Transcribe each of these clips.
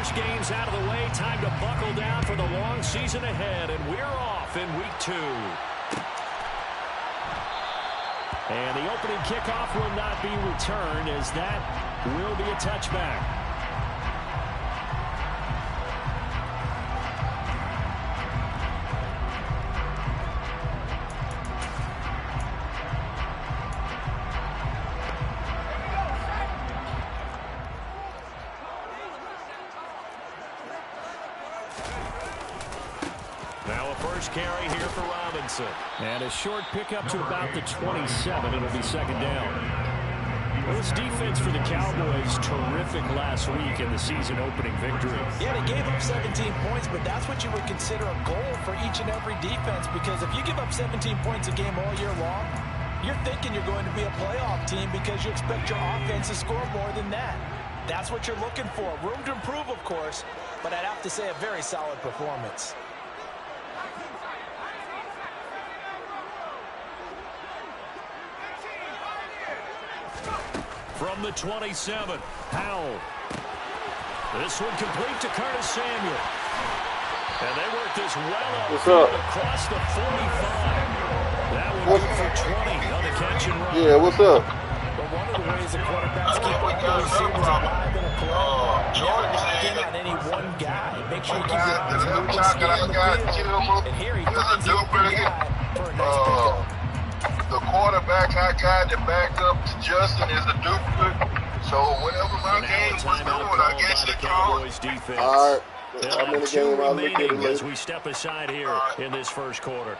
first game's out of the way. Time to buckle down for the long season ahead, and we're off in week 2. And the opening kickoff will not be returned, as that will be a touchback. Carry here for Robinson. And a short pickup to about the 27. It'll be second down. Well, this defense for the Cowboys, terrific last week in the season-opening victory. Yeah, they gave up 17 points, but that's what you would consider a goal for each and every defense, because if you give up 17 points a game all year long, you're thinking you're going to be a playoff team because you expect your offense to score more than that. That's what you're looking for. Room to improve, of course, but I'd have to say a very solid performance. From the 27, Howell. This one complete to Curtis Samuel. And they work this well up across the 45. That would be for 20 on the catch and run. Yeah, what's up? But one of the ways the quarterbacks keep all the receivers alive in a play, never lock in on any one guy. Make sure you keep your eyes moving, stay in the field. And here he finds the open guy for a nice pickup. The quarterback I got that backed up to Justin is a duplicate. So whenever my game was doing, I guess they throw it. All right. I'm in the game. I'll look at it later. As we step aside here in this first quarter.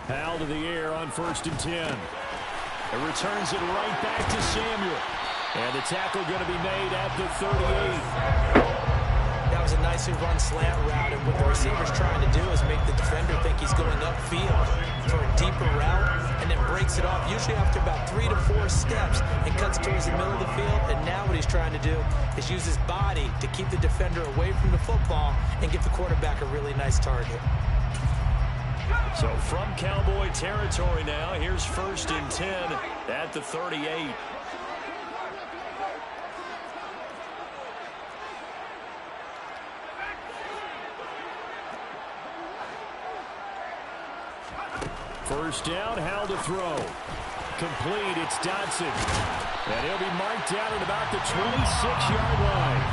Howell to the air on 1st and 10. It returns it right back to Samuel. And the tackle going to be made at the 38. That was a nicely run slant route, and what the receiver's trying to do is make the defender think he's going upfield for a deeper route, and then breaks it off, usually after about 3 to 4 steps, and cuts towards the middle of the field. And now what he's trying to do is use his body to keep the defender away from the football and give the quarterback a really nice target. So from Cowboy territory now, here's 1st and 10 at the 38. First down, Howell to throw. Complete, it's Dodson. And he'll be marked down at about the 26-yard line.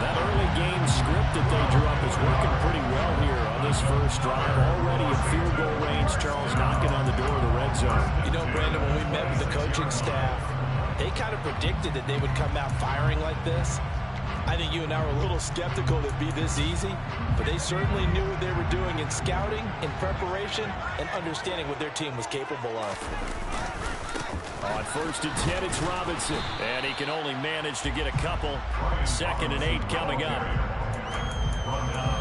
That early game script that they drew up is working pretty well here on this first drive. Already in field goal range, Charles knocking on the door of the red zone. You know, Brandon, when we met with the coaching staff, they kind of predicted that they would come out firing like this. I think you and I were a little skeptical it'd be this easy, but they certainly knew what they were doing in scouting, in preparation, and understanding what their team was capable of. On 1st and 10, it's Robinson. And he can only manage to get a couple. 2nd and 8 coming up.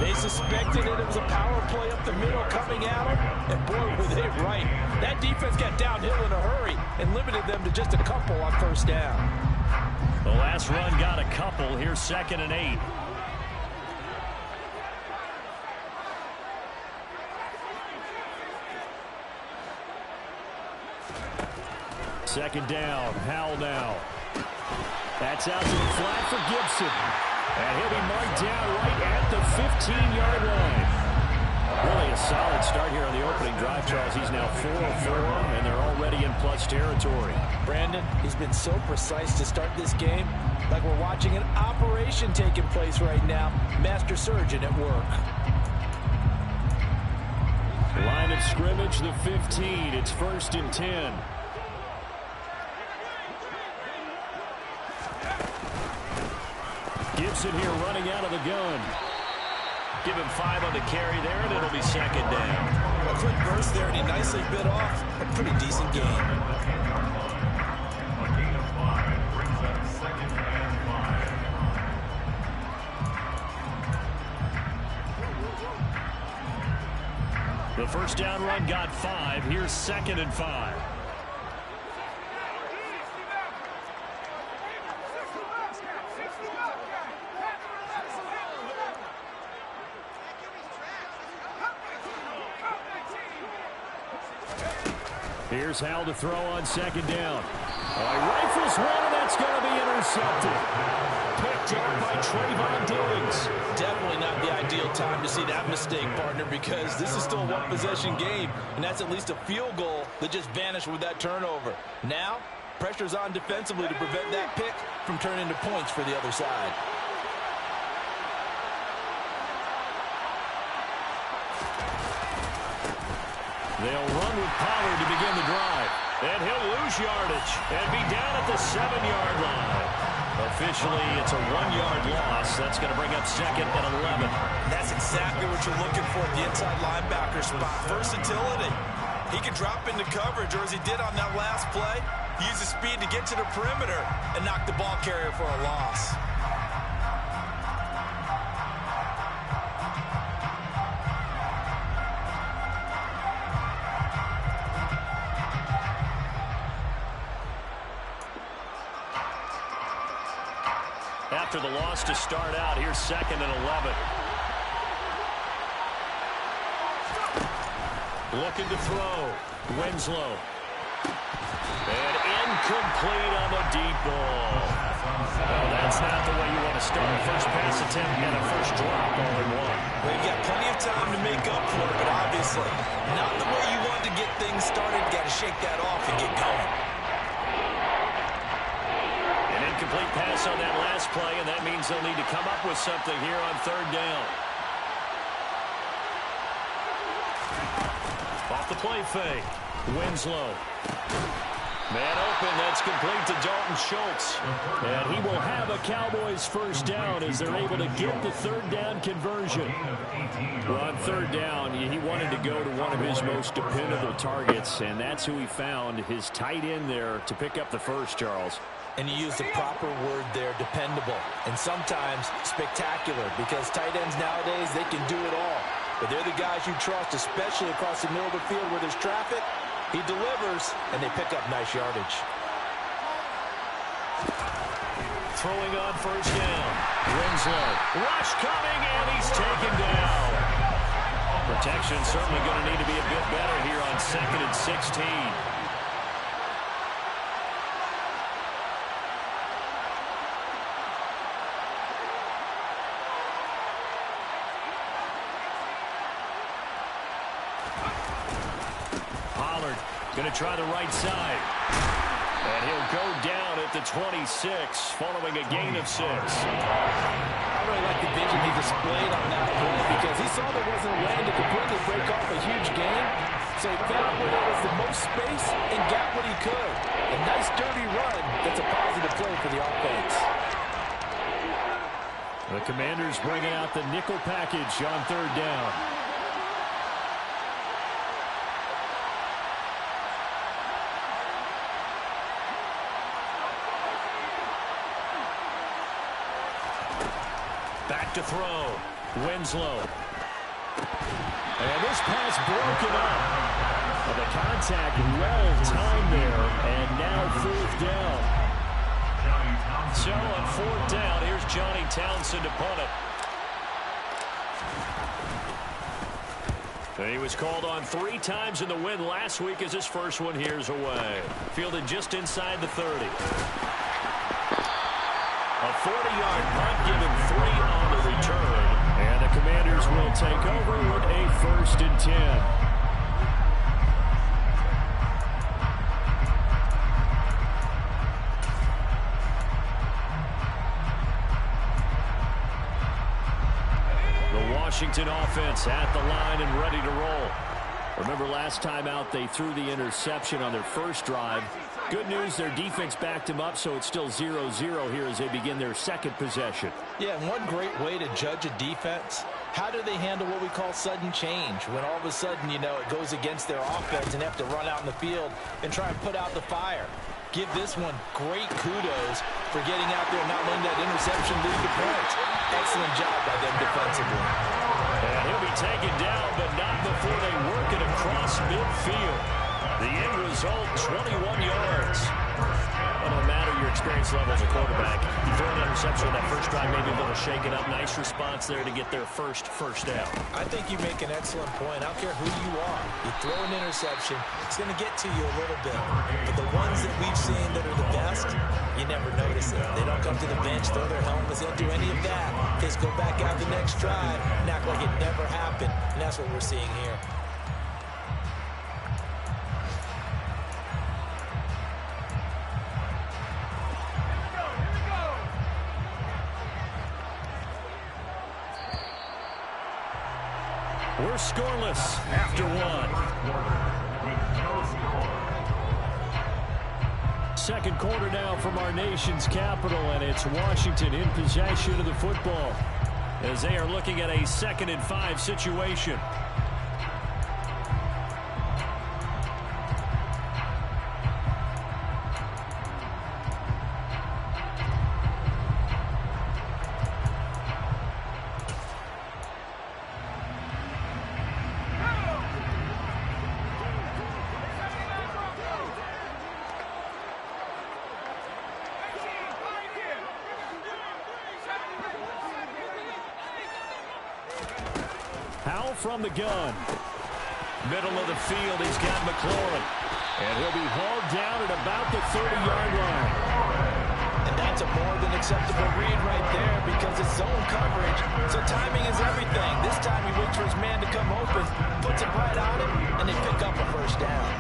They suspected that it was a power play up the middle coming at them, and boy, were they right. That defense got downhill in a hurry and limited them to just a couple on 1st down. The last run got a couple. Here's 2nd and 8. Second down, Howell now. That's out to the flat for Gibson. And he'll be marked down right at the 15-yard line. Really a solid start here on the opening drive, Charles. He's now 4 of 4, and they're already in plus territory. Brandon, he's been so precise to start this game, like we're watching an operation taking place right now. Master surgeon at work. Line of scrimmage, the 15. It's 1st and 10. Gibson here running out of the gun. Give him 5 on the carry there, and it'll be 2nd down. A quick burst there, and he nicely bit off a pretty decent game. first down run got 5. Here's 2nd and 5. Here's Hal to throw on 2nd down. He rifles one, and that's going to be intercepted. Picked up by Trayvon Diggs. Definitely not the ideal time to see that mistake, partner, because this is still a one-possession game, and that's at least a field goal that just vanished with that turnover. Now, pressure's on defensively to prevent that pick from turning into points for the other side. They'll run with Pollard to begin the drive. And he'll lose yardage and be down at the 7-yard line. Officially, it's a 1-yard loss. That's going to bring up 2nd and 11. That's exactly what you're looking for at the inside linebacker spot. Versatility. He can drop into coverage, or as he did on that last play, use his speed to get to the perimeter and knock the ball carrier for a loss. After the loss to start out, here's 2nd and 11. Looking to throw. Winslow. And incomplete on the deep ball. Well, that's not the way you want to start. First pass attempt and a first drop all in one. Well, you've got plenty of time to make up for it, but obviously not the way you want to get things started. Got to shake that off and get going. Incomplete pass on that last play, and that means they'll need to come up with something here on 3rd down. Off the play fake. Winslow. Man open, that's complete to Dalton Schultz. And he will have a Cowboys first down as they're able to get the 3rd down conversion. Well, on 3rd down, he wanted to go to one of his most dependable targets, and that's who he found, his tight end there, to pick up the first, Charles. And you use the proper word there, dependable, and sometimes spectacular, because tight ends nowadays, they can do it all. But they're the guys you trust, especially across the middle of the field where there's traffic. He delivers, and they pick up nice yardage. Throwing on first down. Winslow. Rush coming, and he's taken down. Protection certainly going to need to be a bit better here on 2nd and 16. Going to try the right side. And he'll go down at the 26, following a gain of 6. I really like the vision he displayed on that play because he saw there wasn't a lane to completely break off a huge gain. So he found where there was the most space and got what he could. A nice dirty run that's a positive play for the offense. The Commanders bringing out the nickel package on 3rd down. Back to throw. Winslow. And this pass broken up. Well, the contact well timed there. And now 4th down. So on 4th down, here's Johnny Townsend to punt it. He was called on 3 times in the win last week as his first one here's away. Fielded just inside the 30. A 40-yard punt, given 3 on the return. And the Commanders will take over with a 1st and 10. The Washington offense at the line and ready to roll. Remember last time out they threw the interception on their first drive. Good news, their defense backed them up, so it's still 0-0 here as they begin their 2nd possession. Yeah, and one great way to judge a defense, how do they handle what we call sudden change? When all of a sudden, you know, it goes against their offense and they have to run out in the field and try and put out the fire. Give this one great kudos for getting out there and not letting that interception lead to points. Excellent job by them defensively. And he'll be taken down, but not before they work it across midfield. The end result, 21 yards. Well, no matter your experience level as a quarterback, you throw an interception on that first drive, maybe a little shake it up. Nice response there to get their first down. I think you make an excellent point. I don't care who you are. You throw an interception, it's going to get to you a little bit. But the ones that we've seen that are the best, you never notice it. They don't come to the bench, throw their helmets, they don't do any of that. They just go back out the next drive and act like it never happened. And that's what we're seeing here. We're scoreless after one. Second quarter now from our nation's capital, and it's Washington in possession of the football as they are looking at a 2nd and 5 situation. From the gun. Middle of the field, he's got McLaurin. And he'll be hauled down at about the 30-yard line. And that's a more than acceptable read right there because it's zone coverage. So timing is everything. This time he waits for his man to come open, puts it right on him, and they pick up a first down.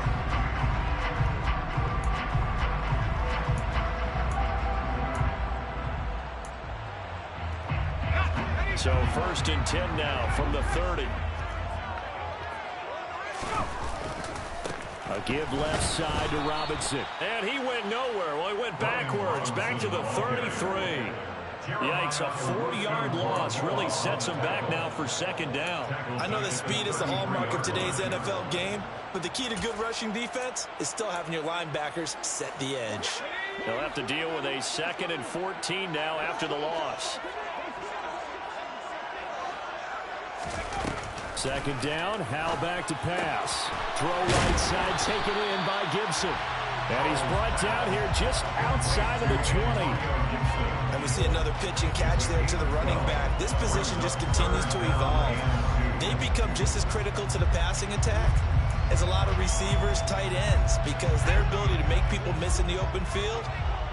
So 1st and 10 now from the 30. A give left side to Robinson. And he went nowhere. Well, he went backwards, back to the 33. Yikes, a 4-yard loss really sets him back now for 2nd down. I know that speed is the hallmark of today's NFL game, but the key to good rushing defense is still having your linebackers set the edge. They'll have to deal with a 2nd and 14 now after the loss. 2nd down, Howell back to pass. Throw right side, taken in by Gibson. And he's brought down here just outside of the 20. And we see another pitch and catch there to the running back. This position just continues to evolve. They become just as critical to the passing attack as a lot of receivers, tight ends, because their ability to make people miss in the open field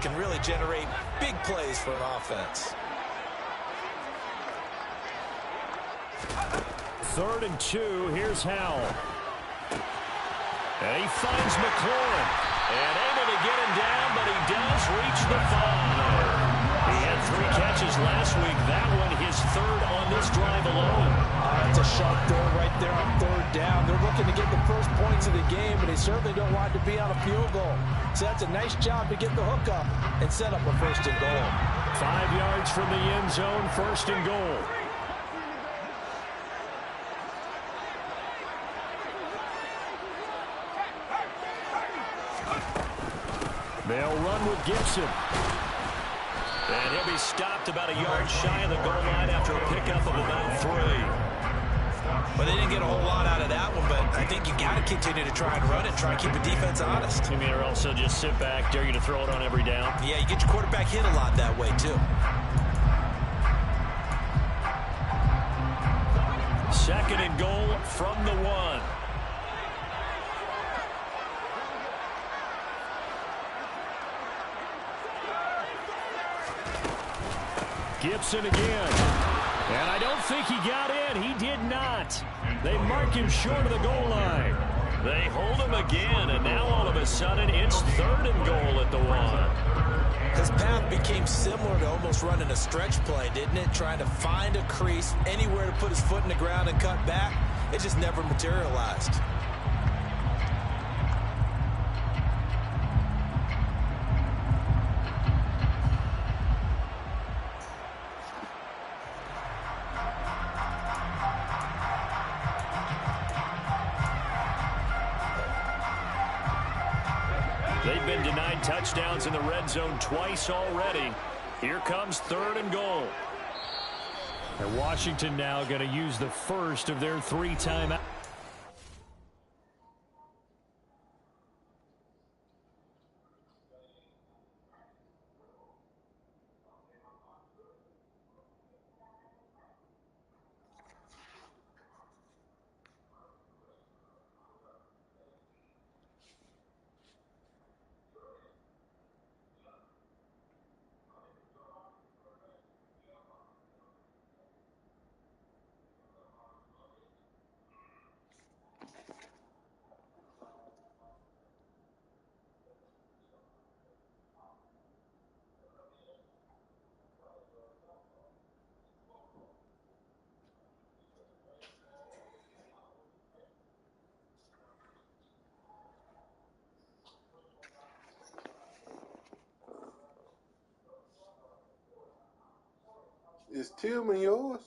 can really generate big plays for an offense. 3rd and 2, here's Howell. And he finds McLaurin. And able to get him down, but he does reach the 5. He had 3 catches last week. That one his 3rd on this drive alone. That's a sharp throw right there on 3rd down. They're looking to get the first points of the game, but they certainly don't want to be on a field goal. So that's a nice job to get the hook up and set up a 1st and goal. 5 yards from the end zone, 1st and goal. They'll run with Gibson. And he'll be stopped about a yard shy of the goal line after a pickup of about 3. Well, they didn't get a whole lot out of that one, but I think you got to continue to try and run it, try and keep the defense honest. You mean, or also just sit back, dare you to throw it on every down? Yeah, you get your quarterback hit a lot that way, too. 2nd and goal from the 1. Gibson again. And I don't think he got in. He did not. They mark him short of the goal line. They hold him again, and now all of a sudden it's 3rd and goal at the 1. His path became similar to almost running a stretch play, didn't it? Trying to find a crease, anywhere to put his foot in the ground and cut back. It just never materialized. They've been denied touchdowns in the red zone twice already. Here comes 3rd and goal. And Washington now going to use the first of their 3 timeouts. Is Tillman yours?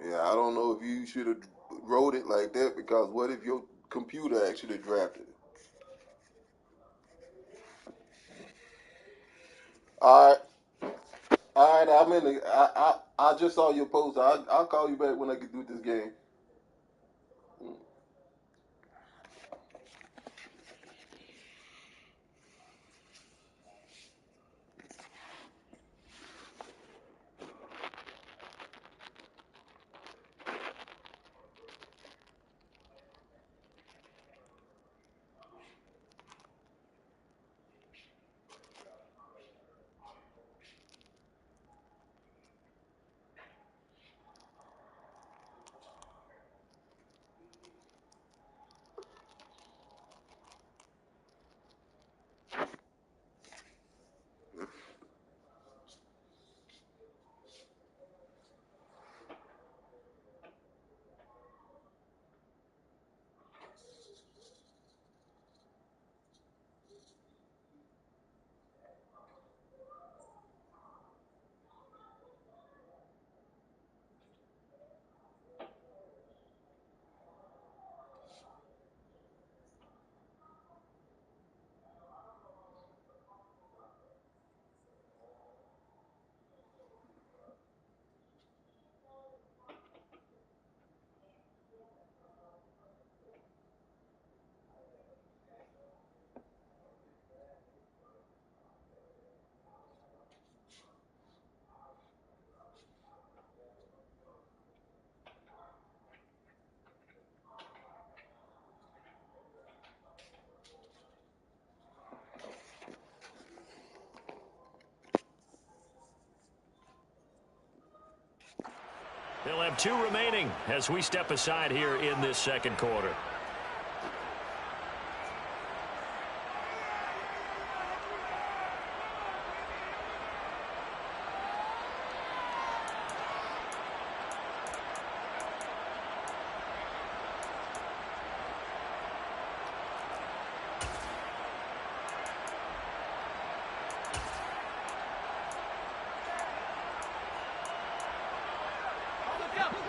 Yeah, I don't know if you should have wrote it like that, because what if your computer actually drafted it? All right. I'm in the. I just saw your post. I'll call you back when I get through this game. They'll have 2 remaining as we step aside here in this second quarter.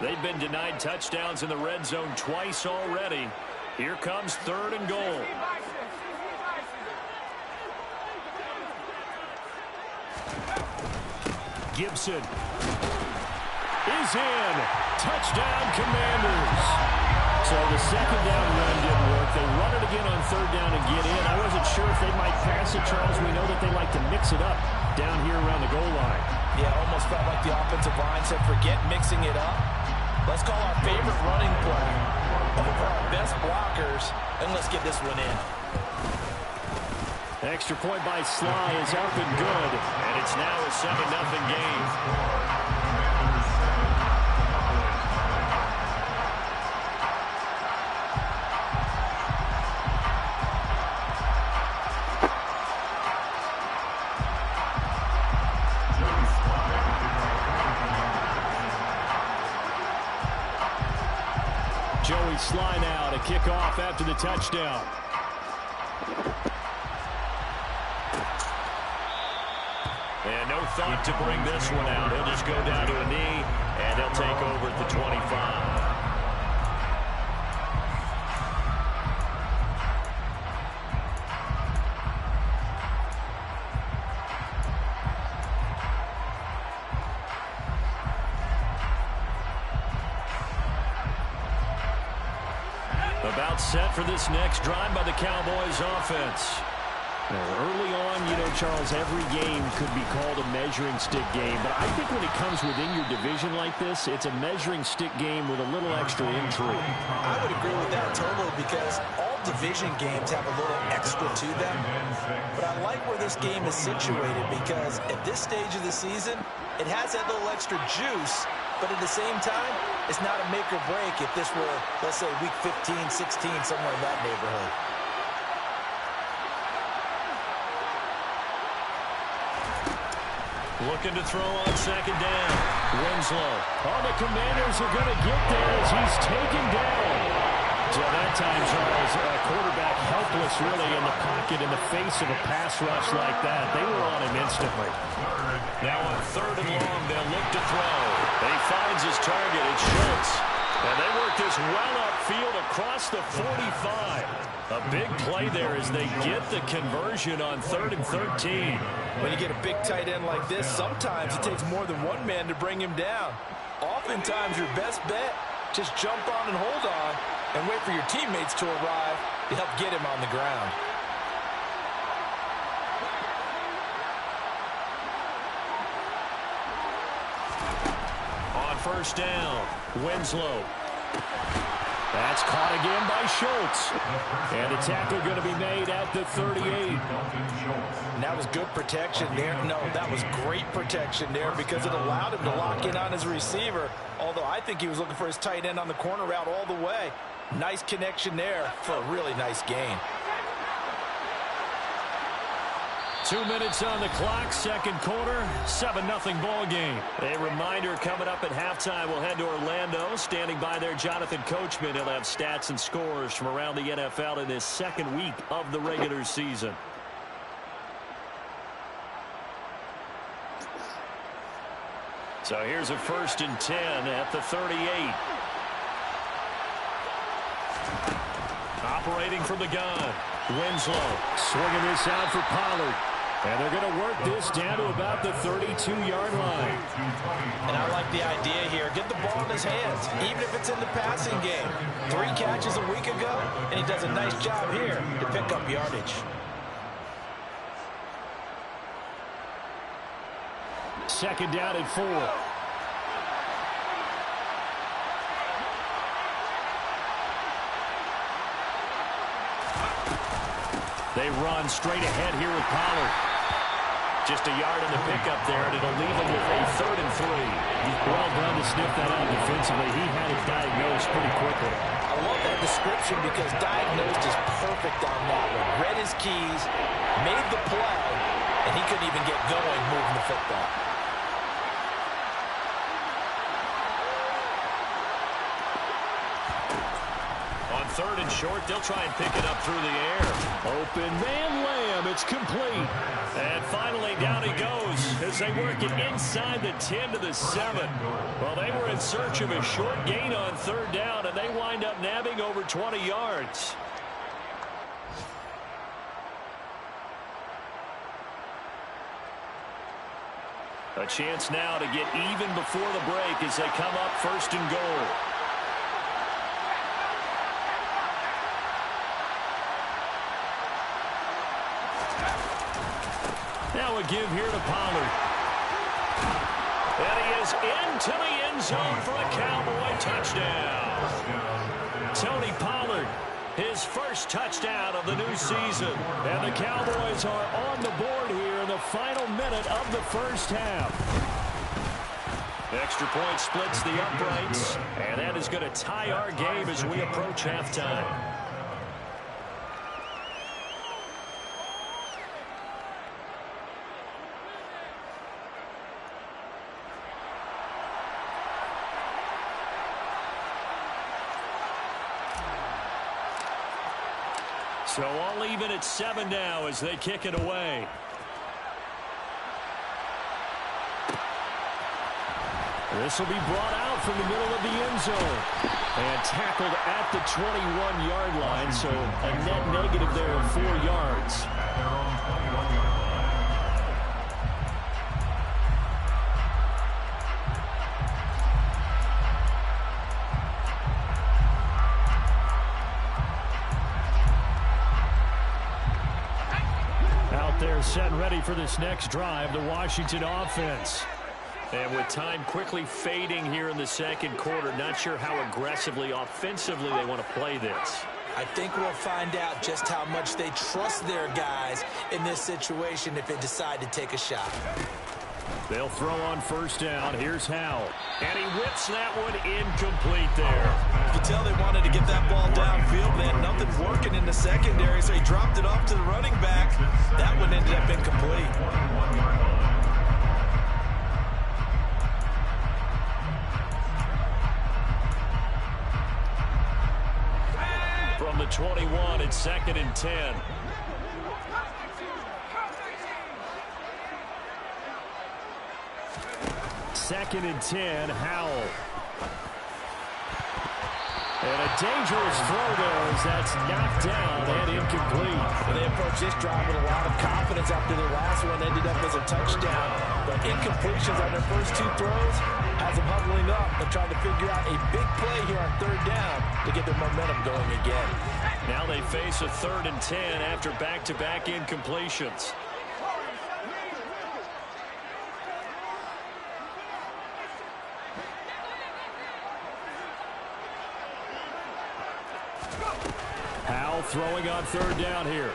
They've been denied touchdowns in the red zone twice already. Here comes 3rd and goal. Gibson is in. Touchdown, Commanders. So the second down run didn't work. They run it again on 3rd down and get in. I wasn't sure if they might pass it, Charles. We know that they like to mix it up down here around the goal line. Yeah, almost felt like the offensive line said, forget mixing it up. Let's call our favorite running play over our best blockers, and let's get this one in. Extra point by Sly is up and good. And it's now a 7-0 game. we slide now to kick off after the touchdown. And no thought to bring this one out. He'll just go down to a knee, and he'll take over at the 25. About set for this next drive by the Cowboys offense. Early on, Charles, every game could be called a measuring stick game. But I think when it comes within your division like this, it's a measuring stick game with a little extra intrigue. I would agree with that totally because all division games have a little extra to them. But I like where this game is situated because at this stage of the season, it has that little extra juice. But at the same time, it's not a make or break if this were, let's say, week 15, 16, somewhere in that neighborhood. Looking to throw on second down. Winslow. Oh, the Commanders are going to get there as he's taken down. So that time, Charles, a quarterback helpless really in the pocket in the face of a pass rush like that. They were on him instantly. Now on third and long, they'll look to throw. He finds his target. It's Schultz. And they work this well upfield across the 45. A big play there as they get the conversion on 3rd and 13. When you get a big tight end like this, sometimes it takes more than one man to bring him down. Oftentimes, your best bet, just jump on and hold on and wait for your teammates to arrive to help get him on the ground. On first down, Winslow. That's caught again by Schultz. And a tackle going to be made at the 38. And that was good protection there. No, that was great protection there because it allowed him to lock in on his receiver. Although I think he was looking for his tight end on the corner route all the way. Nice connection there for a really nice gain. 2 minutes on the clock, second quarter, 7-0 ball game. A reminder coming up at halftime, we'll head to Orlando. Standing by there, Jonathan Coachman. He'll have stats and scores from around the NFL in this second week of the regular season. So here's a 1st and 10 at the 38. Operating from the gun. Winslow swinging this out for Pollard. And they're going to work this down to about the 32-yard line. And I like the idea here. Get the ball in his hands, even if it's in the passing game. 3 catches a week ago, and he does a nice job here to pick up yardage. Second down and 4. They run straight ahead here with Pollard. Just a yard in the pickup there, and it'll leave him with a 3rd and 3. Well done to sniff that out defensively. He had it diagnosed pretty quickly. I love that description because diagnosed is perfect on that one. Read his keys, made the play, and he couldn't even get going moving the football. On 3rd and short, they'll try and pick it up through the air. Open man, Lamb, it's complete. And finally down he goes as they work it inside the 10 to the 7. Well, they were in search of a short gain on 3rd down, and they wind up nabbing over 20 yards. A chance now to get even before the break as they come up 1st and goal. Now a give here to Pollard. And he is into the end zone for a Cowboy touchdown. Tony Pollard, his first touchdown of the new season. And the Cowboys are on the board here in the final minute of the first half. Extra point splits the uprights. And that is going to tie our game as we approach halftime. So all even at 7 now as they kick it away. This will be brought out from the middle of the end zone. And tackled at the 21-yard line, so a net negative there of 4 yards. Out there set and ready for this next drive, the Washington offense. And with time quickly fading here in the second quarter, not sure how aggressively, offensively they want to play this. I think we'll find out just how much they trust their guys in this situation if they decide to take a shot. They'll throw on first down. Here's Howell. And he whips that one incomplete there. You can tell they wanted to get that ball downfield. They had nothing working in the secondary, so he dropped it off to the running back. That one ended up incomplete. From the 21, it's 2nd and 10. Second and 10, Howell. And a dangerous throw there as that's knocked down and incomplete. And they approach this drive with a lot of confidence after their last one ended up as a touchdown. But incompletions on their first 2 throws has them huddling up and trying to figure out a big play here on 3rd down to get their momentum going again. Now they face a 3rd and 10 after back-to-back incompletions. Howell throwing on 3rd down here.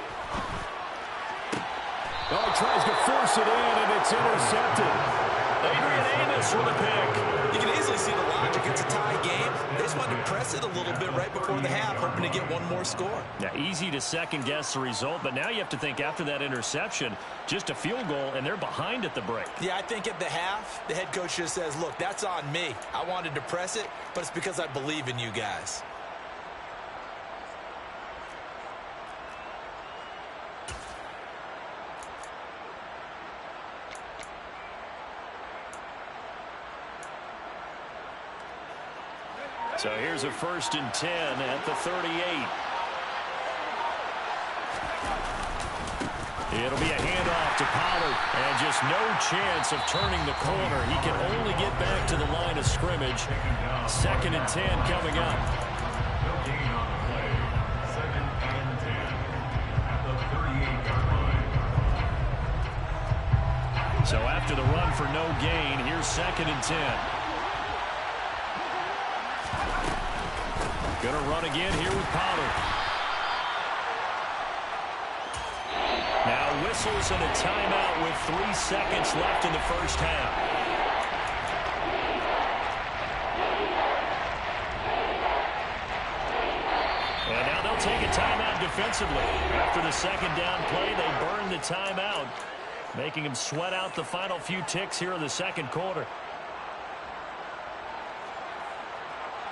Oh, he tries to force it in, and it's intercepted. Adrian Amos with a pick. You can easily see the logic. It's a tie game. They just wanted to press it a little bit right before the half, hoping to get one more score. Yeah, easy to second-guess the result, but now you have to think after that interception, just a field goal, and they're behind at the break. Yeah, I think at the half, the head coach just says, look, that's on me. I wanted to press it, but it's because I believe in you guys. So here's a 1st and 10 at the 38. It'll be a handoff to Pollard, and just no chance of turning the corner. He can only get back to the line of scrimmage. 2nd and 10 coming up. So after the run for no gain, here's 2nd and 10. Going to run again here with Pollard. Now whistles and a timeout with 3 seconds left in the first half. And now they'll take a timeout defensively. After the 2nd down play, they burn the timeout, making them sweat out the final few ticks here in the second quarter.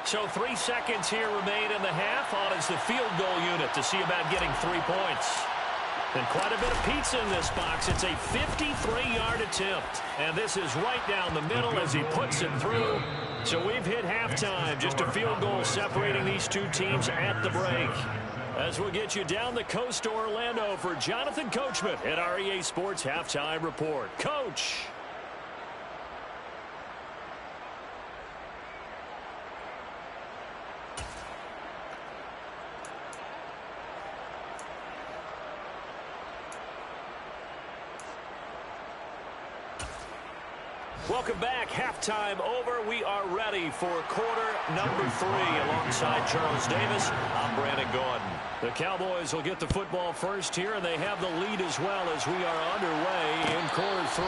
So 3 seconds here remain in the half. On is the field goal unit to see about getting 3 points. And quite a bit of pizza in this box. It's a 53-yard attempt. And this is right down the middle as he puts it through. So we've hit halftime. Just a field goal separating these 2 teams at the break. As we'll get you down the coast to Orlando for Jonathan Coachman at our EA Sports Halftime Report. Coach. Welcome back. Halftime over. We are ready for quarter number 3. Alongside Charles Davis, I'm Brandon Gordon. The Cowboys will get the football first here, and they have the lead as well as we are underway in quarter 3.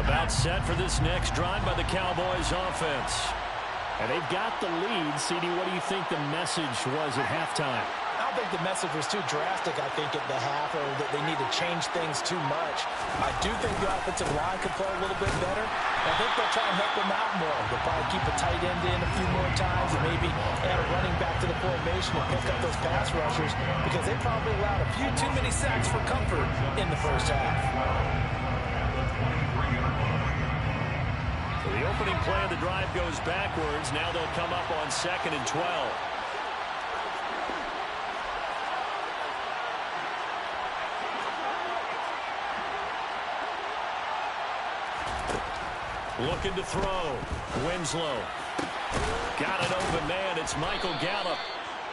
About set for this next drive by the Cowboys offense. And they've got the lead. CD, what do you think the message was at halftime? I don't think the message was too drastic, I think, at the half, or that they need to change things too much. I do think the offensive line could play a little bit better. I think they'll try and help them out more. They'll probably keep a tight end in a few more times and maybe add a running back to the formation and pick up those pass rushers, because they probably allowed a few too many sacks for comfort in the first half. The opening play of the drive goes backwards. Now they'll come up on 2nd and 12. Looking to throw. Winslow. Got an open man. It's Michael Gallup.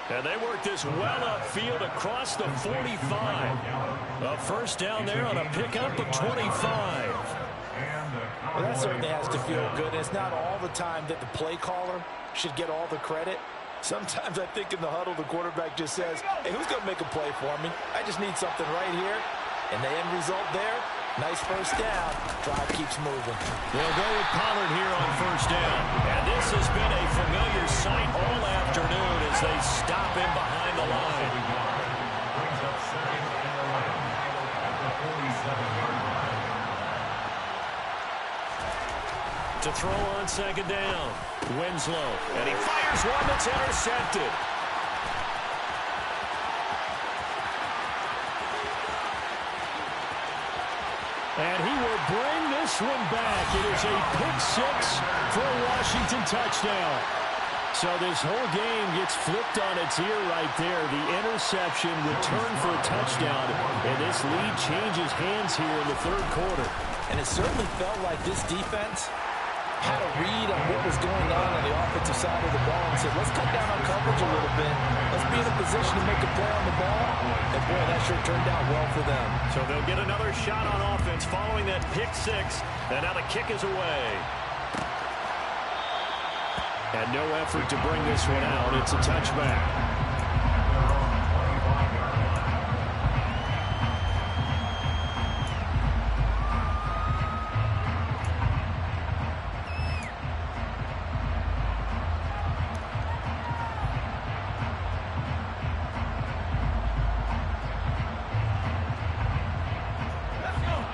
And they work this well upfield across the 45. A first down there on a pickup of 25. Well, that certainly has to feel good. It's not all the time that the play caller should get all the credit. Sometimes I think in the huddle, the quarterback just says, hey, who's going to make a play for me? I just need something right here. And the end result there, nice first down. Drive keeps moving. They'll go with Pollard here on first down. And this has been a familiar sight all afternoon as they stop him behind the line. To throw on 2nd down. Winslow. And he fires one that's intercepted. And he will bring this one back. It is a pick-6 for a Washington touchdown. So this whole game gets flipped on its ear right there. The interception returned for a touchdown. And this lead changes hands here in the 3rd quarter. And it certainly felt like this defense had a read on what was going on the offensive side of the ball and said, let's cut down on coverage a little bit. Let's be in a position to make a play on the ball. And, boy, that sure turned out well for them. So they'll get another shot on offense following that pick-6. And now the kick is away. And no effort to bring this one out. It's a touchback.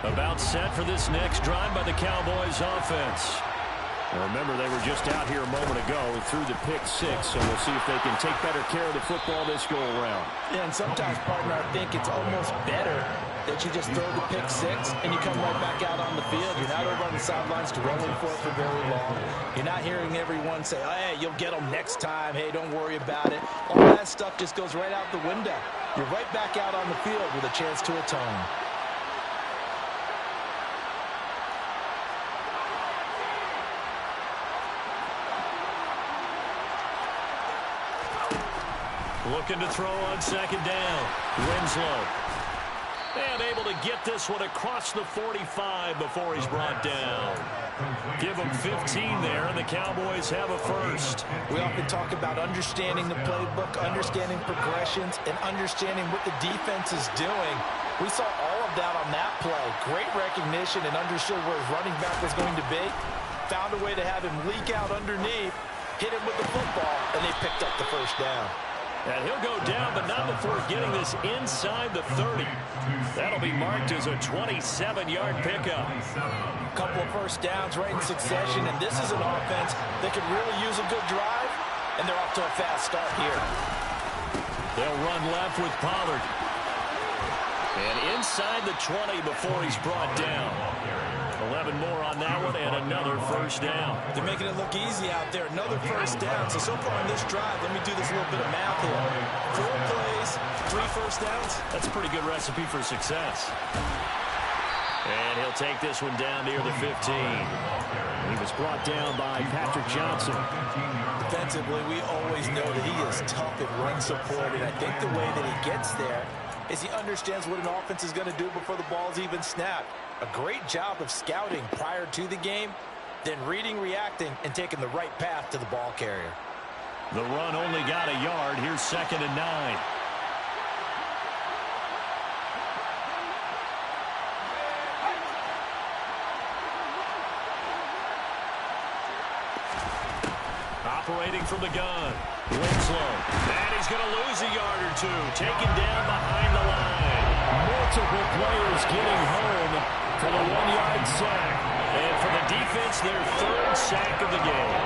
About set for this next drive by the Cowboys offense. Now remember, they were just out here a moment ago through the pick-6, so we'll see if they can take better care of the football this go-around. Yeah, and sometimes, partner, I think it's almost better that you just throw the pick-6 and you come right back out on the field. You're not over on the sidelines dwelling for it for very long. You're not hearing everyone say, oh, hey, you'll get them next time. Hey, don't worry about it. All that stuff just goes right out the window. You're right back out on the field with a chance to atone. Looking to throw on 2nd down. Winslow. And able to get this one across the 45 before he's brought down. Give him 15 there, and the Cowboys have a first. We often talk about understanding the playbook, understanding progressions, and understanding what the defense is doing. We saw all of that on that play. Great recognition and understood where his running back was going to be. Found a way to have him leak out underneath, hit him with the football, and they picked up the first down. And he'll go down, but not before getting this inside the 30. That'll be marked as a 27-yard pickup. A couple of first downs right in succession, and this is an offense that could really use a good drive, and they're off to a fast start here. They'll run left with Pollard. And inside the 20 before he's brought down. 11 more on that one, and another first down. They're making it look easy out there. Another first down. So far on this drive, let me do this little bit of math here. 4 plays, 3 first downs. That's a pretty good recipe for success. And he'll take this one down near the 15. He was brought down by Patrick Johnson. Defensively, we always know that he is tough at run support, and I think the way that he gets there is he understands what an offense is going to do before the ball's even snapped. A great job of scouting prior to the game, then reading, reacting, and taking the right path to the ball carrier. The run only got a yard. Here's 2nd and 9. operating from the gun. Winslow. And he's going to lose a yard or two. Taken down behind the line. Multiple players getting home for the 1-yard sack. And for the defense, their 3rd sack of the game.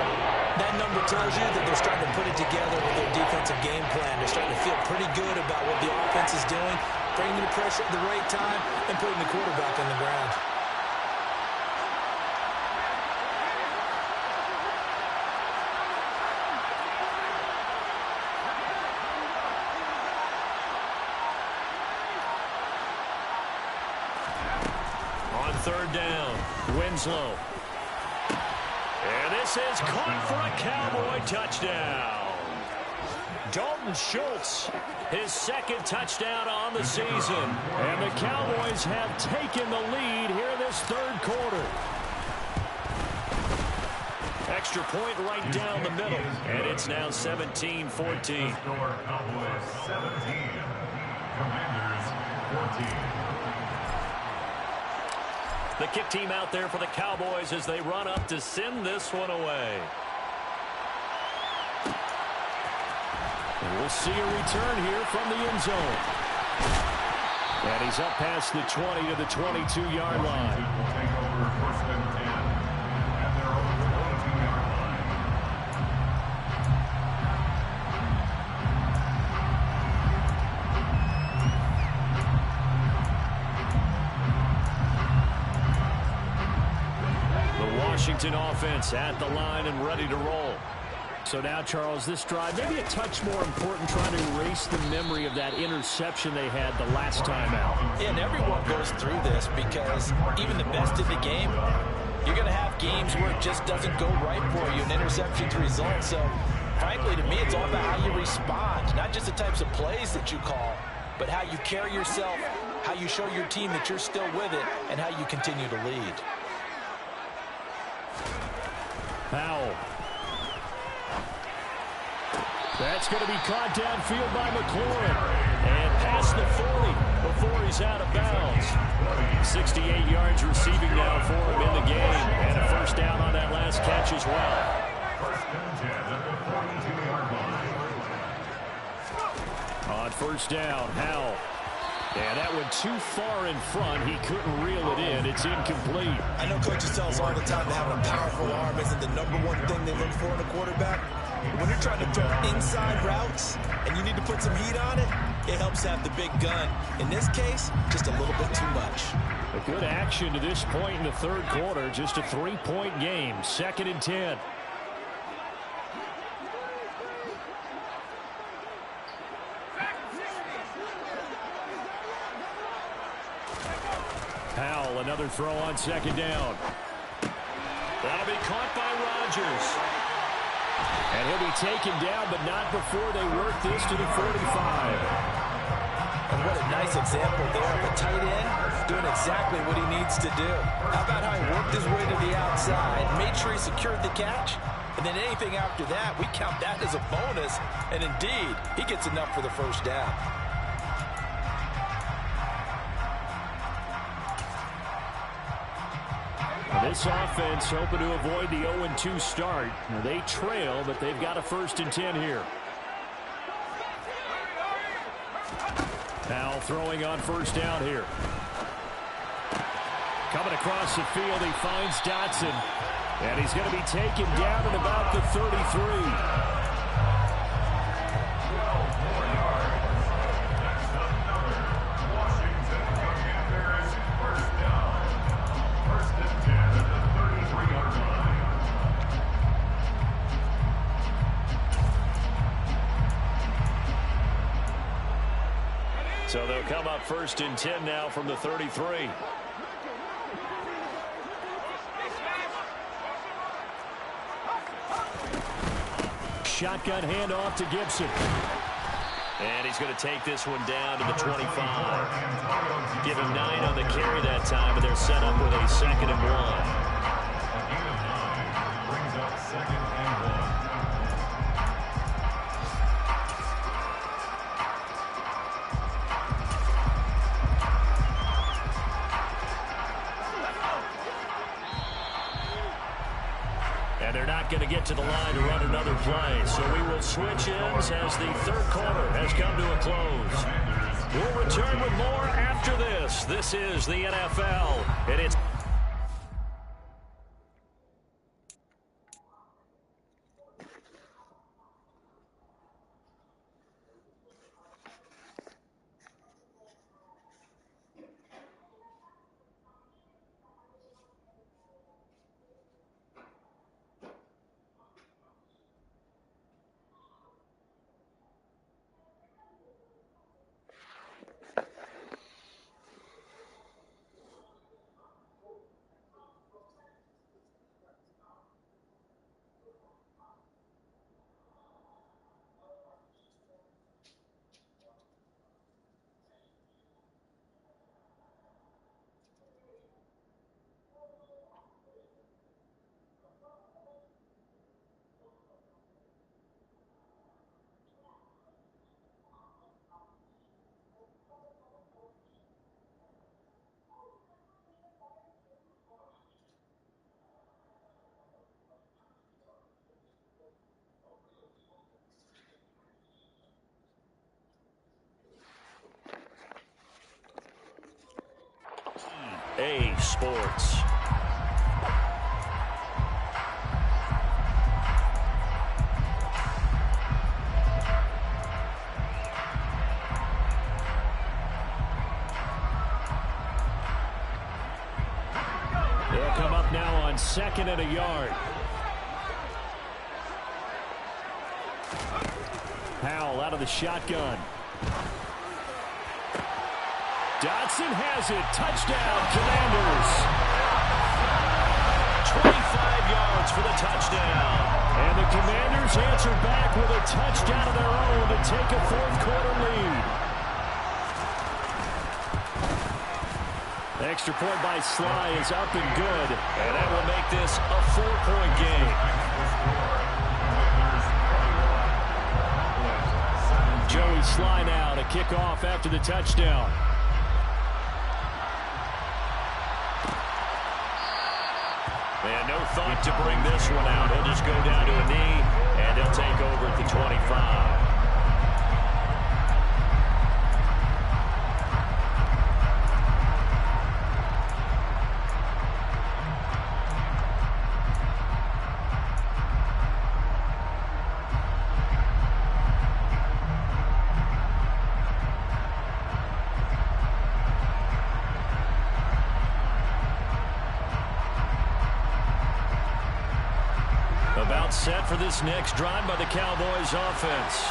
That number tells you that they're starting to put it together with their defensive game plan. They're starting to feel pretty good about what the offense is doing, bringing the pressure at the right time, and putting the quarterback on the ground. On 3rd down, Winslow. And this is caught for a Cowboy touchdown. Dalton Schultz, his 2nd touchdown on the season. And the Cowboys have taken the lead here in this 3rd quarter. Extra point right down the middle. And it's now 17-14. Cowboys 17, Commanders 14. The kick team out there for the Cowboys as they run up to send this one away. And we'll see a return here from the end zone. And he's up past the 20 to the 22-yard line. Will take over 1st and 10 at their own 22-yard line. Washington offense at the line and ready to roll. So now, Charles, this drive, maybe a touch more important, trying to erase the memory of that interception they had the last time out. Yeah, and everyone goes through this because even the best in the game, you're going to have games where it just doesn't go right for you, an interception's result. So, frankly, to me, it's all about how you respond, not just the types of plays that you call, but how you carry yourself, how you show your team that you're still with it, and how you continue to lead. Powell. That's going to be caught downfield by McLaurin. And past the 40 before he's out of bounds. 68 yards receiving now for him in the game. And a 1st down on that last catch as well. 1st and 10 at the 42-yard line. On 1st down, Howell. And that went too far in front. He couldn't reel it in. It's incomplete. I know coaches tell us all the time that having a powerful arm isn't the #1 thing they look for in a quarterback. When you're trying to throw inside routes and you need to put some heat on it, it helps have the big gun. In this case, just a little bit too much. A good action to this point in the 3rd quarter. Just a 3-point game. 2nd and 10. Powell, another throw on 2nd down. That'll be caught by Rodgers. And he'll be taken down, but not before they work this to the 45. And what a nice example there of a tight end doing exactly what he needs to do. How about how he worked his way to the outside, made sure he secured the catch, and then anything after that, we count that as a bonus. And indeed, he gets enough for the 1st down. This offense hoping to avoid the 0-2 start. They trail, but they've got a 1st and 10 here. Powell throwing on 1st down here. Coming across the field, he finds Dotson. And he's going to be taken down at about the 33. So they'll come up 1st and 10 now from the 33. Shotgun handoff to Gibson. And he's going to take this one down to the 25. Give him 9 on the carry that time, and they're set up with a 2nd and 1. Brings up 2nd and 1. not going to get to the line to run another play. So we will switch ends as the third quarter has come to a close. We'll return with more after this. This is the NFL, and it's EA Sports. They'll come up now on 2nd and a yard. Howell out of the shotgun. Dotson has it. Touchdown, Commanders. 25 yards for the touchdown. And the Commanders answer back with a touchdown of their own to take a fourth-quarter lead. Extra point by Sly is up and good. And that will make this a 4-point game. Joey Sly now to kick off after the touchdown. And no thought to bring this one out. He'll just go down to a knee, and he'll take over at the 25. About set for this next drive by the Cowboys offense.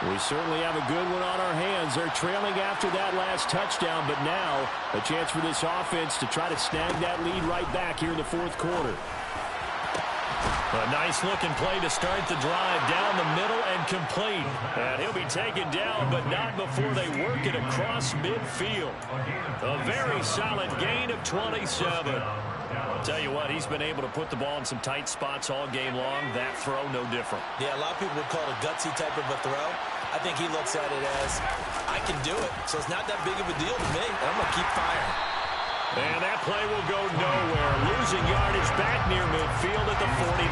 We certainly have a good one on our hands. They're trailing after that last touchdown, but now a chance for this offense to try to snag that lead right back here in the fourth quarter. A nice looking play to start the drive down the middle and complete. And he'll be taken down, but not before they work it across midfield. A very solid gain of 27. I'll tell you what, he's been able to put the ball in some tight spots all game long. That throw, no different. Yeah, a lot of people would call it a gutsy type of a throw. I think he looks at it as, I can do it. So it's not that big of a deal to me. I'm going to keep firing. And that play will go nowhere. Losing yardage back near midfield at the 49.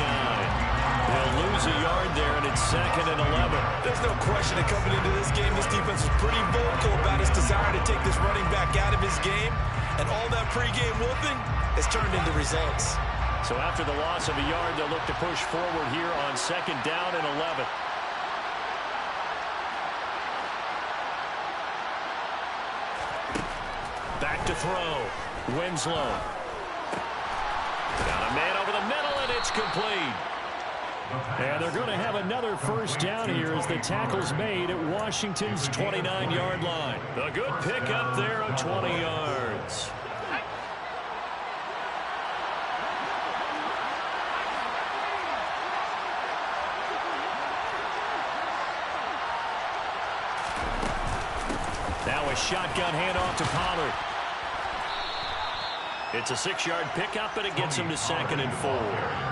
They'll lose a yard there, and it's 2nd and 11. There's no question that coming into this game, this defense is pretty vocal about its desire to take this running back out of his game. And all that pregame whooping has turned into results. So after the loss of a yard, they'll look to push forward here on 2nd down and 11. Back to throw. Winslow. Got a man over the middle, and it's complete. And they're going to have another first down here as the tackle's made at Washington's 29-yard line. A good pickup there of 20 yards. Now a shotgun handoff to Pollard. It's a 6-yard pickup, and it gets him to 2nd and 4.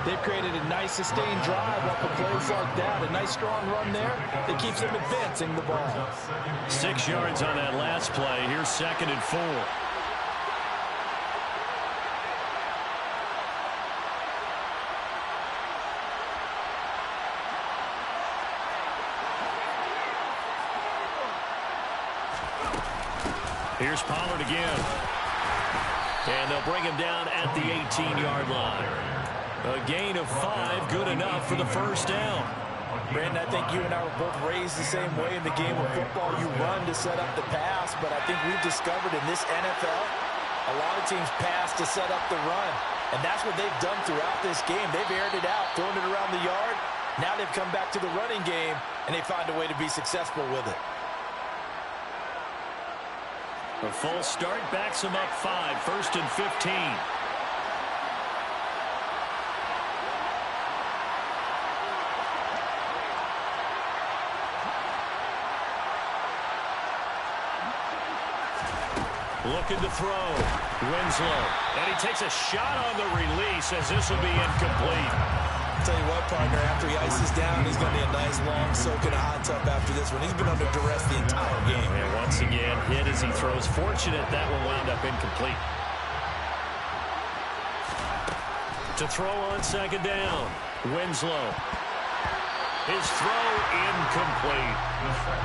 They've created a nice sustained drive off of plays like that. A nice strong run there that keeps them advancing the ball. 6 yards on that last play. Here's 2nd and 4. Here's Pollard again. And they'll bring him down at the 18-yard line. A gain of 5, good enough for the first down. Brandon, I think you and I were both raised the same way in the game of football. You run to set up the pass, but I think we've discovered in this NFL, a lot of teams pass to set up the run. And that's what they've done throughout this game. They've aired it out, thrown it around the yard. Now they've come back to the running game, and they find a way to be successful with it. A full start backs him up 5, 1st and 15. Looking to throw. Winslow. And he takes a shot on the release as this will be incomplete. I'll tell you what, partner, after he ices down, he's going to be a nice long soak in a hot tub after this one. He's been under duress the entire game. And once again, hit as he throws. Fortunate that one wound up incomplete. To throw on 2nd down. Winslow. His throw incomplete.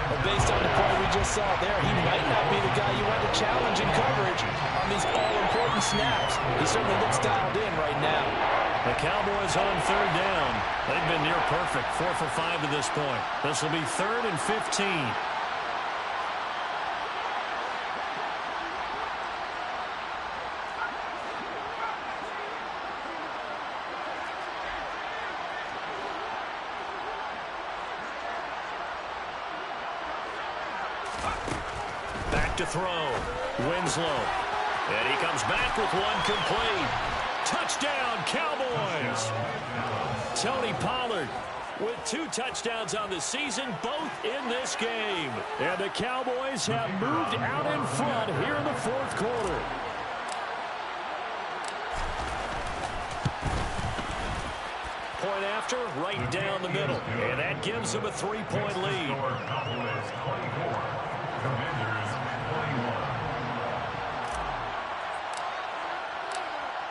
Well, based on the play we just saw there, he might not be the guy you want to challenge in coverage on these all-important snaps. He certainly looks dialed in right now. The Cowboys on 3rd down. They've been near perfect, 4 for 5 to this point. This will be 3rd and 15. Back to throw. Winslow. And he comes back with one complete. Touchdown, Cowboys! Tony Pollard with 2 touchdowns on the season, both in this game. And the Cowboys have moved out in front here in the 4th quarter. Point after, right down the middle. And that gives them a 3-point lead. Cowboys 24, Commanders 21.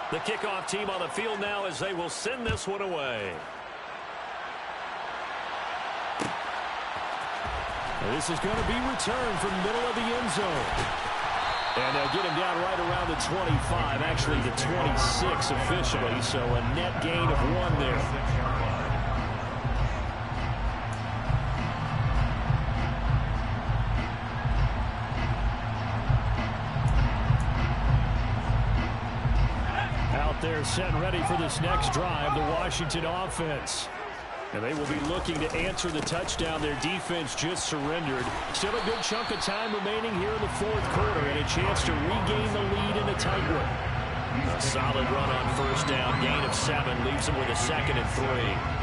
The kickoff team on the field now as they will send this one away. This is going to be returned from the middle of the end zone. And they'll get him down right around the 25, actually the 26 officially, so a net gain of 1 there. They're set and ready for this next drive, the Washington offense. And they will be looking to answer the touchdown their defense just surrendered. Still a good chunk of time remaining here in the 4th quarter and a chance to regain the lead in a tight one. A solid run on 1st down, gain of 7, leaves them with a 2nd and 3.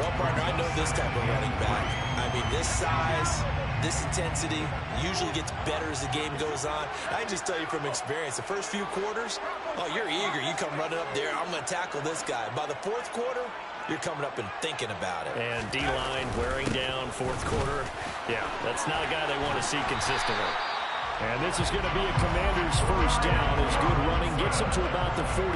Well, partner, I know this type of running back. I mean, this size, this intensity usually gets better as the game goes on. I can just tell you from experience, the first few quarters, oh, you're eager. You come running up there, I'm going to tackle this guy. By the 4th quarter, you're coming up and thinking about it. And D-line wearing down 4th quarter. Yeah, that's not a guy they want to see consistently. And this is going to be a Commanders' 1st down as good running gets them to about the 44.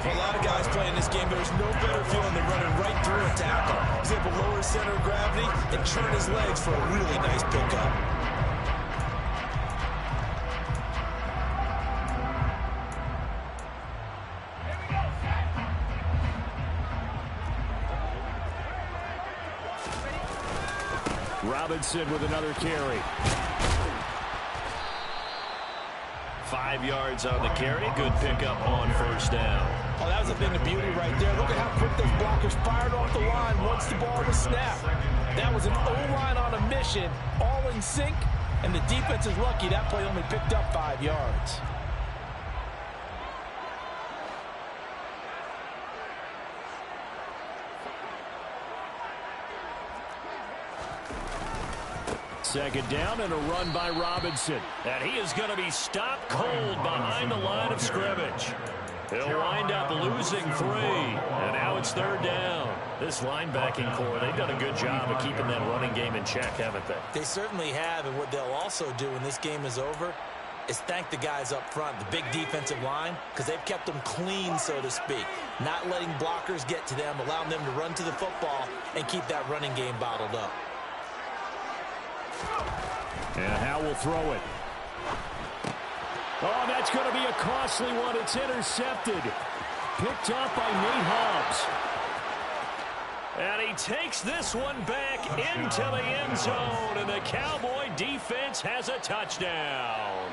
For a lot of guys playing this game, there's no better feeling than running right through a tackle. He's able to lower his center of gravity and turn his legs for a really nice pickup. Robinson with another carry. 5 yards on the carry. Good pickup on 1st down. Oh, that was a thing of beauty right there. Look at how quick those blockers fired off the line once the ball was snapped. That was an O-line on a mission, all in sync, and the defense is lucky that play only picked up 5 yards. Second down and a run by Robinson. And he is going to be stopped cold behind the line of scrimmage. He'll wind up losing 3. And now it's 3rd down. This linebacking core, they've done a good job of keeping that running game in check, haven't they? They certainly have, and what they'll also do when this game is over is thank the guys up front, the big defensive line, because they've kept them clean, so to speak. Not letting blockers get to them, allowing them to run to the football and keep that running game bottled up. And Howe will throw it. Oh, that's going to be a costly one. It's intercepted. Picked up by Nate Hobbs. And he takes this one back into the end zone, and the Cowboy defense has a touchdown.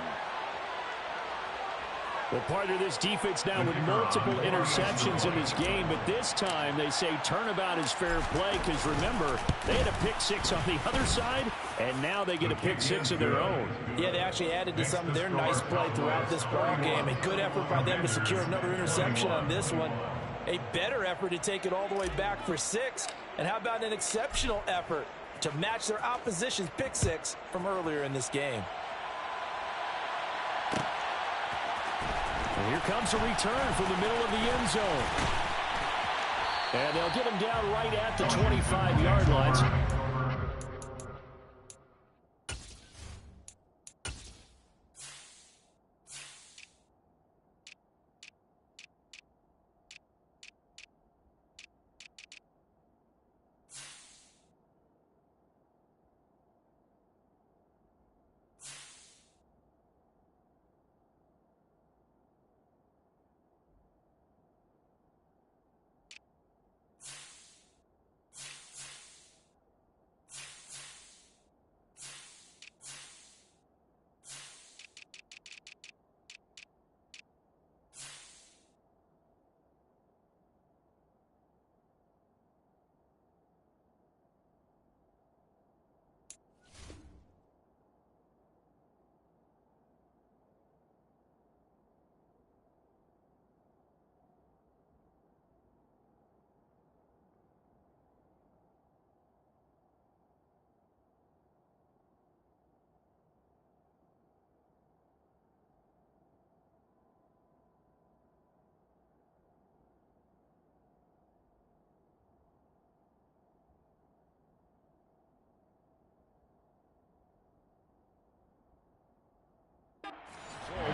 Well, partner, this defense now with multiple interceptions in this game, but this time they say turnabout is fair play because, remember, they had a pick six on the other side, and now they get a pick six of their own. Yeah, they actually added to some of their nice play throughout this ball game. A good effort by them to secure another interception on this one. A better effort to take it all the way back for 6. And how about an exceptional effort to match their opposition's pick six from earlier in this game? And here comes a return from the middle of the end zone. And they'll get him down right at the 25-yard line.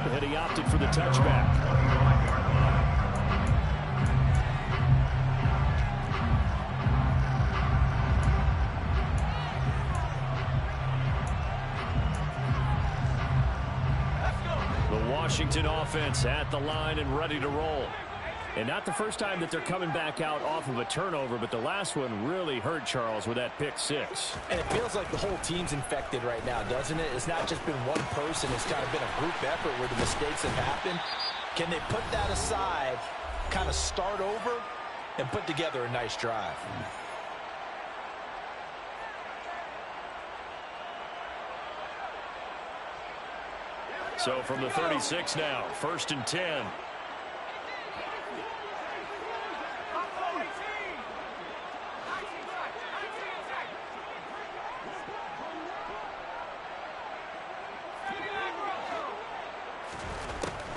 And he opted for the touchback. The Washington offense at the line and ready to roll. And not the first time that they're coming back out off of a turnover, but the last one really hurt Charles with that pick six. And it feels like the whole team's infected right now, doesn't it? It's not just been one person. It's kind of been a group effort where the mistakes have happened. Can they put that aside, kind of start over, and put together a nice drive? So from the 36 now, 1st and 10.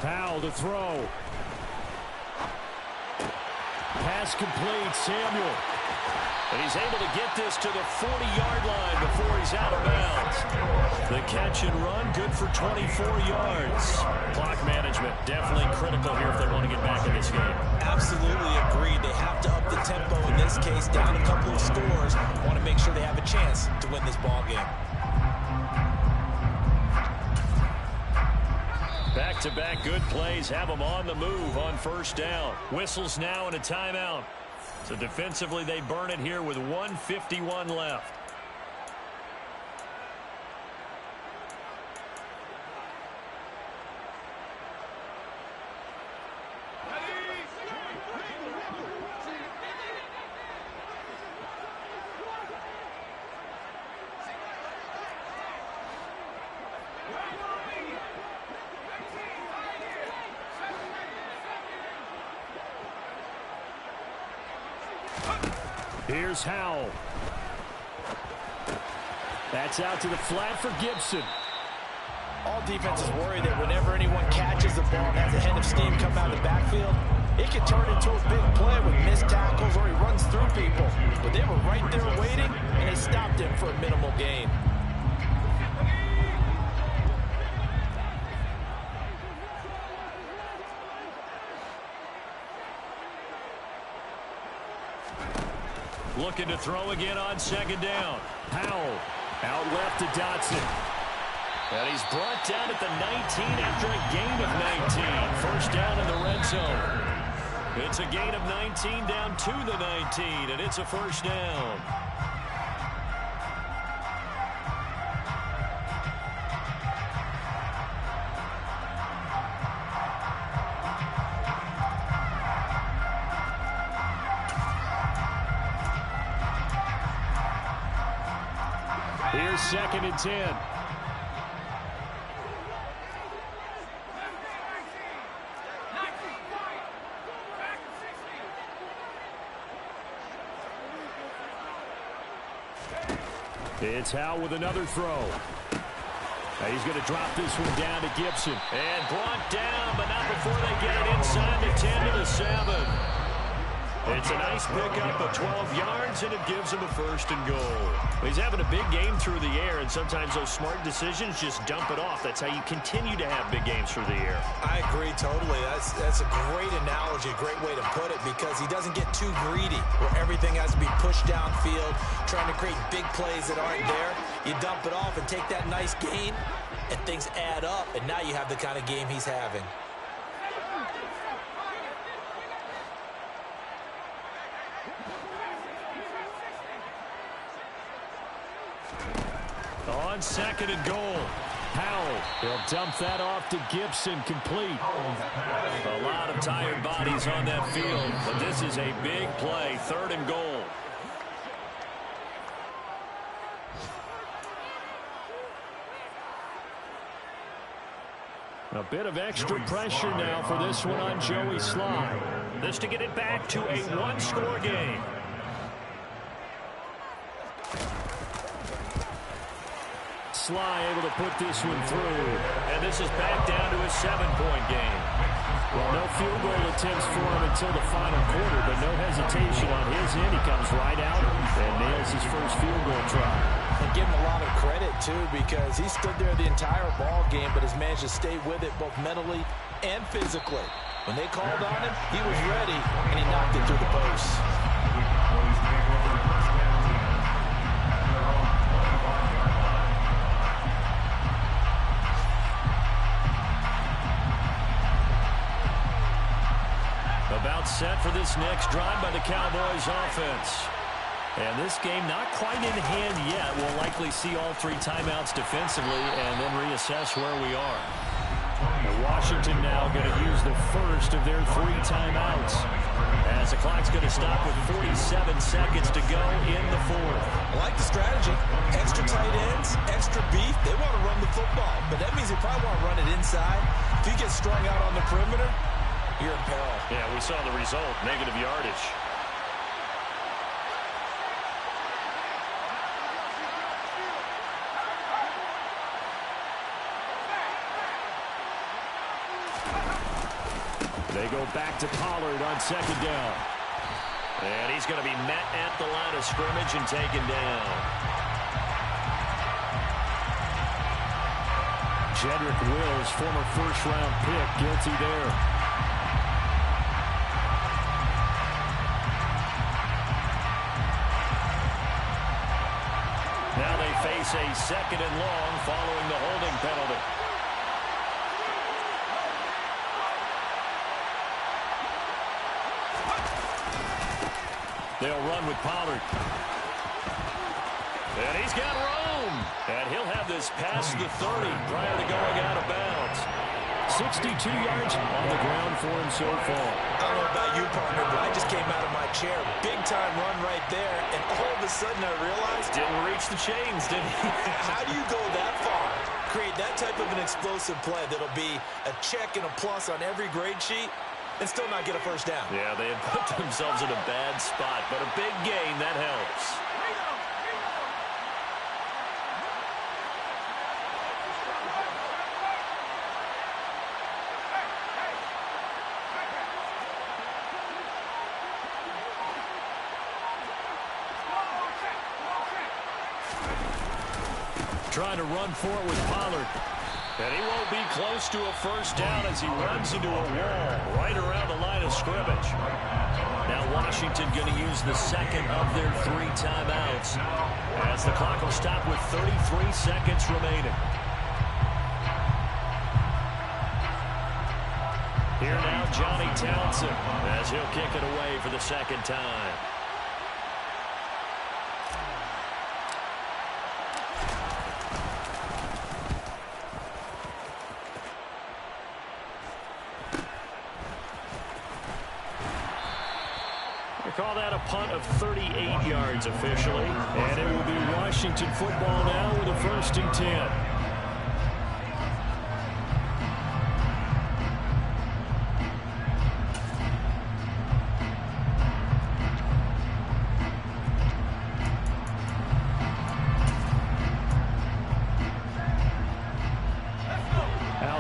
Powell to throw. Pass complete, Samuel. And he's able to get this to the 40-yard line before he's out of bounds. The catch and run, good for 24 yards. Clock management, definitely critical here if they want to get back in this game. Absolutely agreed. They have to up the tempo in this case, down a couple of scores. Want to make sure they have a chance to win this ball game. Back-to-back good plays have them on the move on 1st down. Whistles now and a timeout. So defensively, they burn it here with 1:51 left. Here's Howell. That's out to the flat for Gibson. All defenses worry that whenever anyone catches the ball and has a head of steam come out of the backfield, it can turn into a big play with missed tackles or he runs through people. But they were right there waiting, and they stopped him for a minimal gain. Looking to throw again on 2nd down. Powell out left to Dotson. And he's brought down at the 19 after a gain of 19. First down in the red zone. It's a gain of 19 down to the 19, and it's a first down. Here's 2nd and 10. It's Howe with another throw. He's going to drop this one down to Gibson. And brought down, but not before they get it inside the 10 to the 7. It's a nice pickup of 12 yards, and it gives him a 1st and goal. He's having a big game through the air, and sometimes those smart decisions just dump it off. That's how you continue to have big games through the air. I agree totally. That's a great analogy, a great way to put it, because he doesn't get too greedy where everything has to be pushed downfield, trying to create big plays that aren't there. You dump it off and take that nice gain, and things add up, and now you have the kind of game he's having. On 2nd and goal, Howell. He'll dump that off to Gibson, complete. A lot of tired bodies on that field, but this is a big play, 3rd and goal. A bit of extra pressure now for this one on Joey Sly. This to get it back to a one-score game. Sly able to put this one through. And this is back down to a 7-point game. Well, no field goal attempts for him until the final quarter, but no hesitation on his end. He comes right out and nails his first field goal try. And give him a lot of credit, too, because he stood there the entire ball game, but has managed to stay with it both mentally and physically. When they called on him, he was ready, and he knocked it through the posts. About set for this next drive by the Cowboys offense. And this game not quite in hand yet. We'll likely see all 3 timeouts defensively and then reassess where we are. Washington now going to use the first of their 3 timeouts, as the clock's going to stop with 47 seconds to go in the 4th. I like the strategy. Extra tight ends, extra beef. They want to run the football, but that means they probably want to run it inside. If you get strung out on the perimeter, you're in peril. Yeah, we saw the result, negative yardage. They go back to Pollard on 2nd down. And he's going to be met at the line of scrimmage and taken down. Jedrick Wills, former first-round pick, guilty there. Now they face a 2nd and long following the holding penalty. They'll run with Pollard. And he's got room. And he'll have this past the 30 prior to going out of bounds. 62 yards on the ground for him so far. I don't know about you, partner, but I just came out of my chair. Big-time run right there, and all of a sudden I realized... Didn't reach the chains, did he? How do you go that far? Create that type of an explosive play that'll be a check and a plus on every grade sheet and still not get a first down. Yeah, they had put themselves in a bad spot, but a big gain, that helps. Trying to run for it with Pollard. And he won't be close to a first down as he runs into a wall right around the line of scrimmage. Now Washington going to use the 2nd of their 3 timeouts as the clock will stop with 33 seconds remaining. Johnny Townsend, as he'll kick it away for the second time. They call that a punt of 38 yards officially. And it will be Washington football now with a 1st and 10.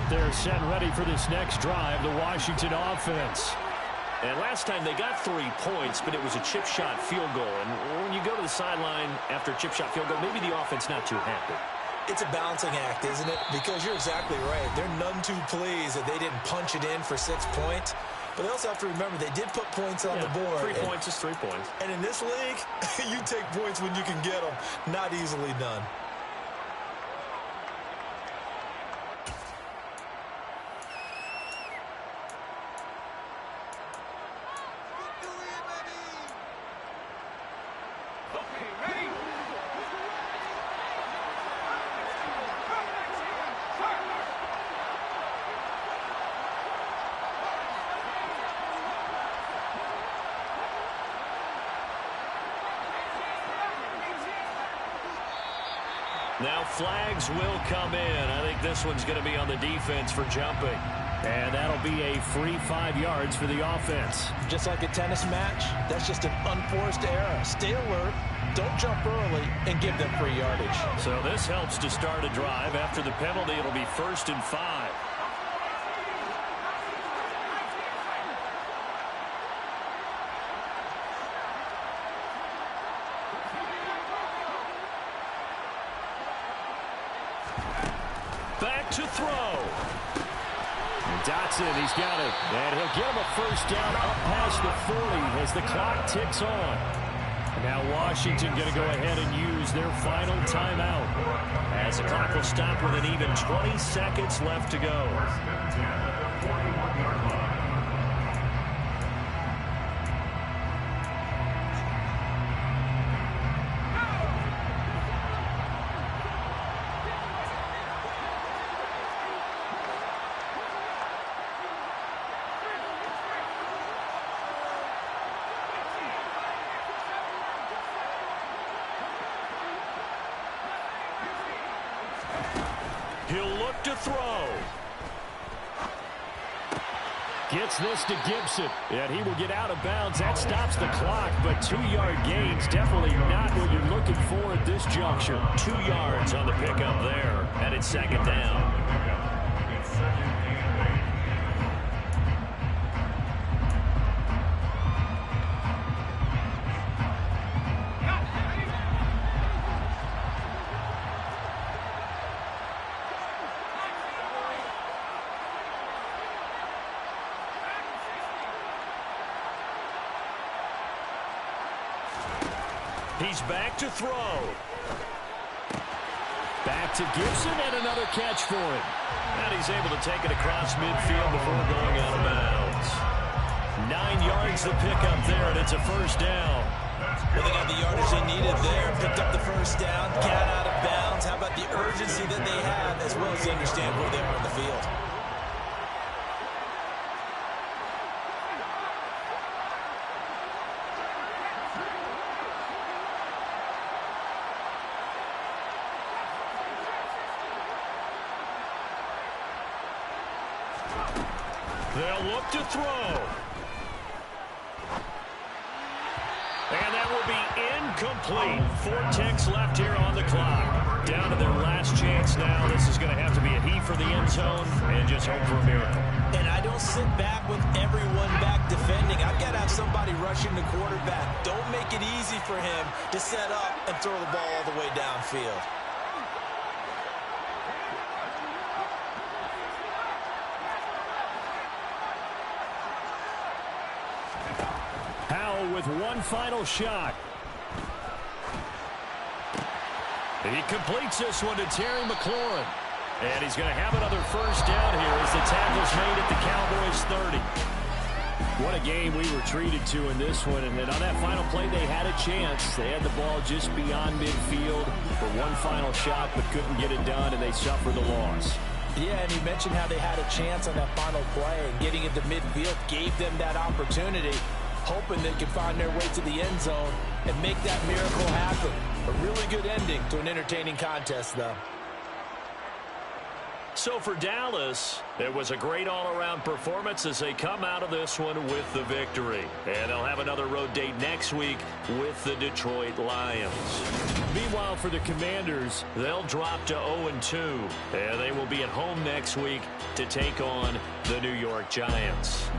They're set and ready for this next drive, the Washington offense. And last time they got 3 points, but it was a chip shot field goal. And when you go to the sideline after a chip shot field goal, maybe the offense not too happy. It's a balancing act, isn't it? Because you're exactly right. They're none too pleased that they didn't punch it in for 6 points. But they also have to remember they did put points on the board. 3 points is 3 points. And in this league, you take points when you can get them. Not easily done. Now flags will come in. I think this one's going to be on the defense for jumping. And that'll be a free 5 yards for the offense. Just like a tennis match, that's just an unforced error. Stay alert, don't jump early, and give them free yardage. So this helps to start a drive. After the penalty, it'll be 1st and 5. Back to throw. And Dotson, he's got it. And he'll get him a 1st down up past the 40 as the clock ticks on. And now Washington going to go ahead and use their final timeout. As the clock will stop with an even 20 seconds left to go. He'll look to throw. Gets this to Gibson, and he will get out of bounds. That stops the clock, but 2-yard gains, definitely not what you're looking for at this juncture. 2 yards on the pickup there, and it's 2nd down. He's back to throw. Back to Gibson, and another catch for him. And he's able to take it across midfield before going out of bounds. 9 yards to pick up there, and it's a 1st down. Well, they got the yardage they needed there. Picked up the 1st down, got out of bounds. How about the urgency that they have, as well as they understand where they are on the field? They'll look to throw. And that will be incomplete. 4 ticks left here on the clock. Down to their last chance now. This is going to have to be a heave for the end zone and just hope for a miracle. And I don't sit back with everyone back defending. I've got to have somebody rushing the quarterback. Don't make it easy for him to set up and throw the ball all the way downfield. With one final shot. He completes this one to Terry McLaurin. And he's going to have another first down here as the tackle's made at the Cowboys 30. What a game we were treated to in this one. And then on that final play, they had a chance. They had the ball just beyond midfield for one final shot, but couldn't get it done, and they suffered the loss. Yeah, and you mentioned how they had a chance on that final play, and getting into midfield gave them that opportunity, hoping they could find their way to the end zone and make that miracle happen. A really good ending to an entertaining contest, though. So for Dallas, it was a great all-around performance as they come out of this one with the victory. And they'll have another road date next week with the Detroit Lions. Meanwhile, for the Commanders, they'll drop to 0-2. And they will be at home next week to take on the New York Giants.